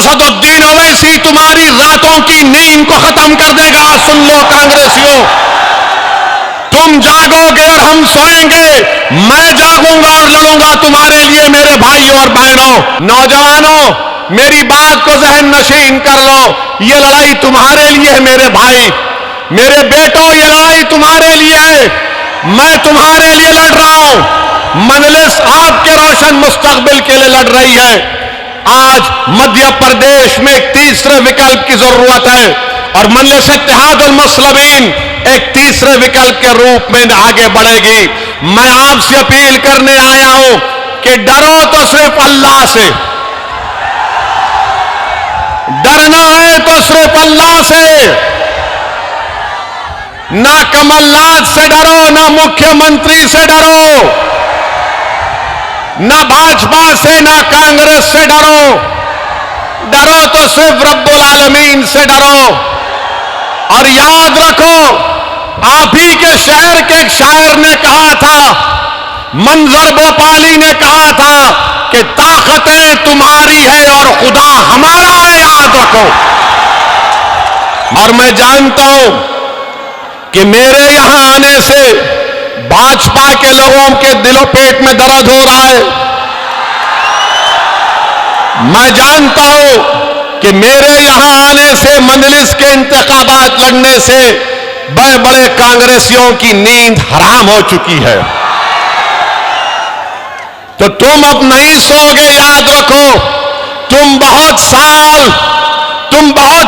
असदुद्दीन ओवैसी तुम्हारी रातों की नींद को खत्म कर देगा। सुन लो कांग्रेसियों, तुम जागोगे और हम सोएंगे। मैं जागूंगा और लड़ूंगा तुम्हारे लिए मेरे भाइयों और बहनों। नौजवानों, मेरी बात को जहन नशीन कर लो। ये लड़ाई तुम्हारे लिए है मेरे भाई, मेरे बेटों, ये लड़ाई तुम्हारे लिए है। मैं तुम्हारे लिए लड़ रहा हूं। मजलिस आपके रोशन मुस्तकबिल के लिए लड़ रही है। आज मध्य प्रदेश में एक तीसरे विकल्प की जरूरत है और मजलिस इत्तेहादुल मुस्लिमीन एक तीसरे विकल्प के रूप में आगे बढ़ेगी। मैं आपसे अपील करने आया हूं कि डरो तो सिर्फ अल्लाह से, डरना है तो सिर्फ अल्लाह से। ना कमलनाथ से डरो, ना मुख्यमंत्री से डरो, ना भाजपा से, ना कांग्रेस से डरो। डरो तो सिर्फ रब्बुल आलमीन से डरो। और याद रखो, आप ही के शहर के एक शायर ने कहा था, मंजर भोपाली ने कहा था कि ताकतें तुम्हारी है और खुदा हमारा है। याद रखो। और मैं जानता हूं कि मेरे यहां आने से भाजपा के लोगों के दिलो पेट में दर्द हो रहा है। मैं जानता हूं कि मेरे यहां आने से, मजलिस के इंतखाबात लड़ने से बड़े बड़े कांग्रेसियों की नींद हराम हो चुकी है। तो तुम अब नहीं सोओगे। याद रखो, तुम बहुत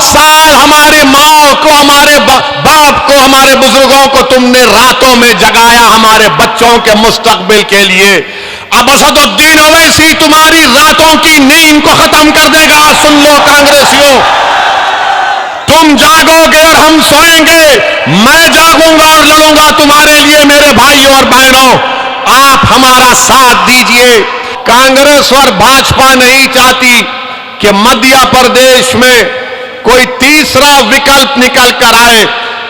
साल हमारे माँ को, हमारे बाप को, हमारे बुजुर्गों को तुमने रातों में जगाया हमारे बच्चों के मुस्तकबिल के लिए। अब असदुद्दीन ओवैसी तुम्हारी रातों की नींद को खत्म कर देगा। सुन लो कांग्रेसियों, तुम जागोगे और हम सोएंगे। मैं जागूंगा और लड़ूंगा तुम्हारे लिए मेरे भाइयों और बहनों। आप हमारा साथ दीजिए। कांग्रेस और भाजपा नहीं चाहती कि मध्य प्रदेश में कोई तीसरा विकल्प निकल कर आए।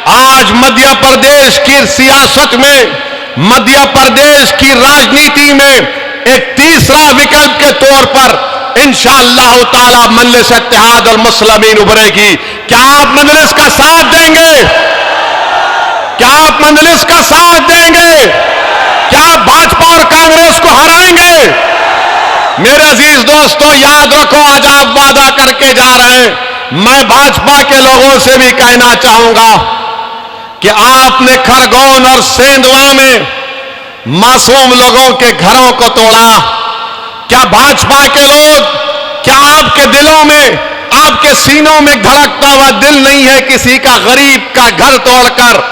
आज मध्य प्रदेश की सियासत में, मध्य प्रदेश की राजनीति में एक तीसरा विकल्प के तौर पर इंशाअल्लाह ताला मजलिस इत्तेहादुल मुस्लिमीन उभरेगी। क्या आप मजलिस का साथ देंगे? क्या आप मजलिस का साथ देंगे? क्या आप भाजपा और कांग्रेस को हराएंगे? मेरे अजीज दोस्तों, याद रखो, आज आप वादा करके जा रहे हैं। मैं भाजपा के लोगों से भी कहना चाहूंगा कि आपने खरगोन और सेंधवा में मासूम लोगों के घरों को तोड़ा। क्या भाजपा के लोग, क्या आपके दिलों में, आपके सीनों में धड़कता हुआ दिल नहीं है किसी का गरीब का घर तोड़कर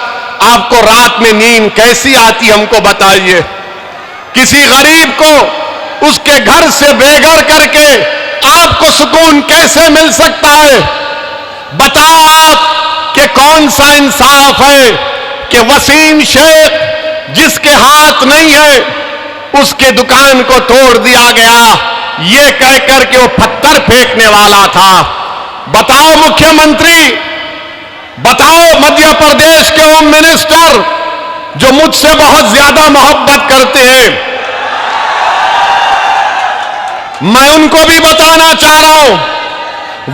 आपको रात में नींद कैसी आती? हमको बताइए। किसी गरीब को उसके घर से बेघर करके आपको सुकून कैसे मिल सकता है? बताओ आप कि कौन सा इंसाफ है कि वसीम शेख जिसके हाथ नहीं है उसके दुकान को तोड़ दिया गया, ये कहकर के वो पत्थर फेंकने वाला था। बताओ मुख्यमंत्री, बताओ मध्य प्रदेश के होम मिनिस्टर जो मुझसे बहुत ज्यादा मोहब्बत करते हैं, मैं उनको भी बताना चाह रहा हूं,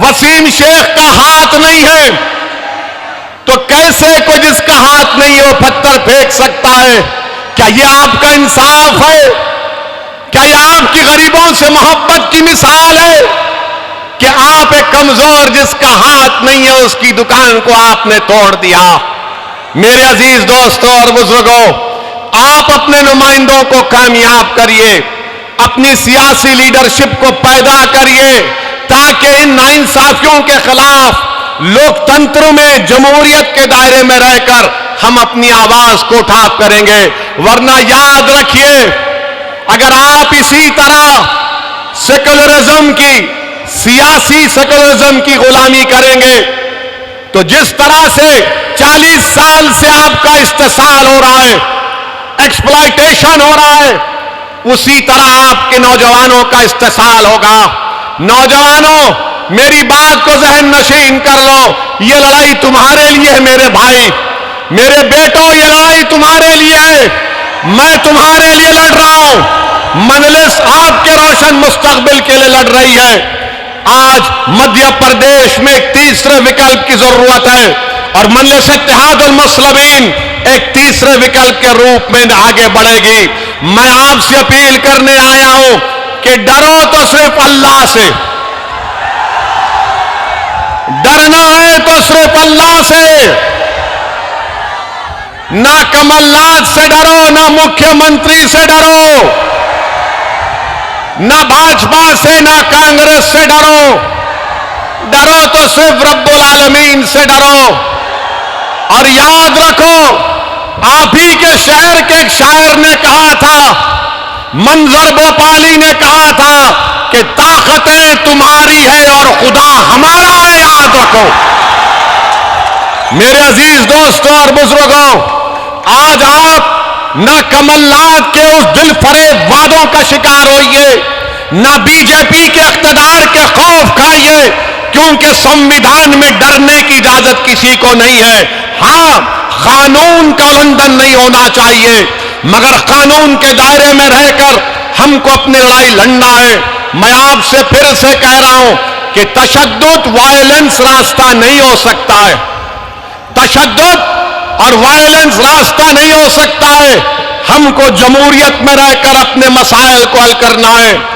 वसीम शेख का हाथ नहीं है तो कैसे कोई जिसका हाथ नहीं है वो पत्थर फेंक सकता है? क्या ये आपका इंसाफ है? क्या ये आपकी गरीबों से मोहब्बत की मिसाल है कि आप एक कमजोर जिसका हाथ नहीं है उसकी दुकान को आपने तोड़ दिया? मेरे अजीज दोस्तों और बुजुर्गों, आप अपने नुमाइंदों को कामयाब करिए, अपनी सियासी लीडरशिप को पैदा करिए ताकि इन नाइंसाफियों के खिलाफ लोकतंत्र में, जमहूरियत के दायरे में रहकर हम अपनी आवाज को उठा करेंगे। वरना याद रखिए, अगर आप इसी तरह सेकुलरिज्म की, सियासी सेकुलरिज्म की गुलामी करेंगे तो जिस तरह से 40 साल से आपका इस्तेसाल हो रहा है, एक्सप्लॉयटेशन हो रहा है, उसी तरह आपके नौजवानों का इस्तेसाल होगा। नौजवानों, मेरी बात को जहन नशीन कर लो। ये लड़ाई तुम्हारे लिए है मेरे भाई, मेरे बेटों, ये लड़ाई तुम्हारे लिए है। मैं तुम्हारे लिए लड़ रहा हूं। मजलिस आपके रोशन मुस्तकबिल के लिए लड़ रही है। आज मध्य प्रदेश में एक तीसरे विकल्प की जरूरत है और मजलिस इत्तेहादुल मुस्लिमीन एक तीसरे विकल्प के रूप में आगे बढ़ेगी। मैं आपसे अपील करने आया हूं कि डरो तो सिर्फ अल्लाह से, डरना है तो सिर्फ अल्लाह से। ना कमलनाथ से डरो, ना मुख्यमंत्री से डरो, ना भाजपा से, ना कांग्रेस से डरो। डरो तो सिर्फ रब्बुल आलमीन से डरो। और याद रखो, आप ही के शहर के एक शायर ने कहा था, मंजर भोपाली ने कहा था कि ताकतें तुम्हारी है और खुदा हमारा है। याद रखो मेरे अजीज दोस्तों और बुजुर्गों, आज आप न कमलनाथ के उस दिल फरेब वादों का शिकार होइए, न बीजेपी के इख्तिदार के खौफ खाइए, क्योंकि संविधान में डरने की इजाजत किसी को नहीं है। हां, कानून का उल्लंघन नहीं होना चाहिए, मगर कानून के दायरे में रहकर हमको अपनी लड़ाई लड़ना है। मैं आपसे फिर से कह रहा हूं कि तशद्दुद, वायलेंस रास्ता नहीं हो सकता है। तशद्दुद और वायलेंस रास्ता नहीं हो सकता है। हमको जमहूरियत में रहकर अपने मसाइल को हल करना है।